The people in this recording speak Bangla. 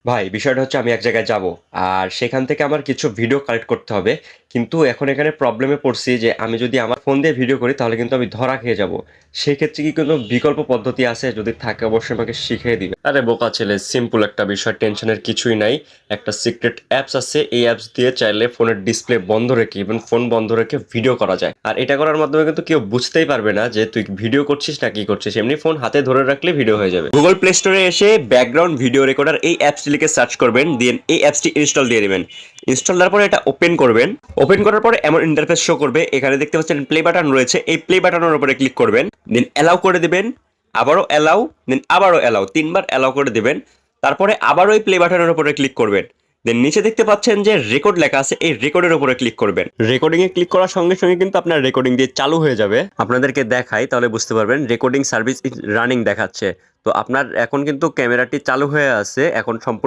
ভাই বিষয়টা হচ্ছে আমি এক জায়গায় যাব। আর সেখান থেকে আমার কিছু ভিডিও কালেক্ট করতে হবে। কিন্তু এখন এখানে প্রবলেমে পড়ছি যে আমি যদি আমার ফোন দিয়ে ভিডিও করি তাহলে কিন্তু আমি ধরা খেয়ে যাব। সেক্ষেত্রে কি কোনো বিকল্প পদ্ধতি আছে? যদি থাকে অবশ্যই আমাকে শিখিয়ে দিবে। আরে বোকা ছেলে, সিম্পল একটা বিষয়, টেনশনের কিছুই নাই। একটা সিক্রেট অ্যাপস আছে, এই অ্যাপস দিয়ে চাইলে ফোনের ডিসপ্লে বন্ধ রেখে ইভেন ফোন বন্ধ রেখে ভিডিও করা যায়। আর এটা করার মাধ্যমে কিন্তু কেউ বুঝতেই পারবে না যে তুই ভিডিও করছিস না কি করছিস, এমনি ফোন হাতে ধরে রাখলে ভিডিও হয়ে যাবে। গুগল প্লে স্টোরে এসে ব্যাকগ্রাউন্ড ভিডিও রেকর্ডার এই অ্যাপসটি লিখে সার্চ করবেন, দেন এই অ্যাপসটি ইনস্টল দিয়ে দিবেন। ইনস্টল দেওয়ার পরে এটা ওপেন করবেন। ওপেন করার পরে এমন ইন্টারফেস শো করবে, এখানে দেখতে পাচ্ছেন প্লে বাটন রয়েছে, এই প্লে বাটনের উপরে ক্লিক করবেন, দেন অ্যালাউ করে দিবেন, আবারও অ্যালাউ, দেন আবারও অ্যালাউ, তিনবার অ্যালাউ করে দিবেন। তারপরে আবারও এই প্লে বাটনের উপরে ক্লিক করবেন। দেন নিচে দেখতে পাচ্ছেন যে রেকর্ড লেখা আছে, এই রেকর্ডের উপরে ক্লিক করবেন। রেকর্ডিং এ ক্লিক করার সঙ্গে সঙ্গে কিন্তু আপনার রেকর্ডিং দিয়ে চালু হয়ে যাবে। আপনাদেরকে দেখাই তাহলে বুঝতে পারবেন, রেকর্ডিং সার্ভিস ইজ রানিং দেখাচ্ছে। তো আপনার এখন কিন্তু ক্যামেরাটি চালু হয়ে আছে, এখন সম্পূর্ণ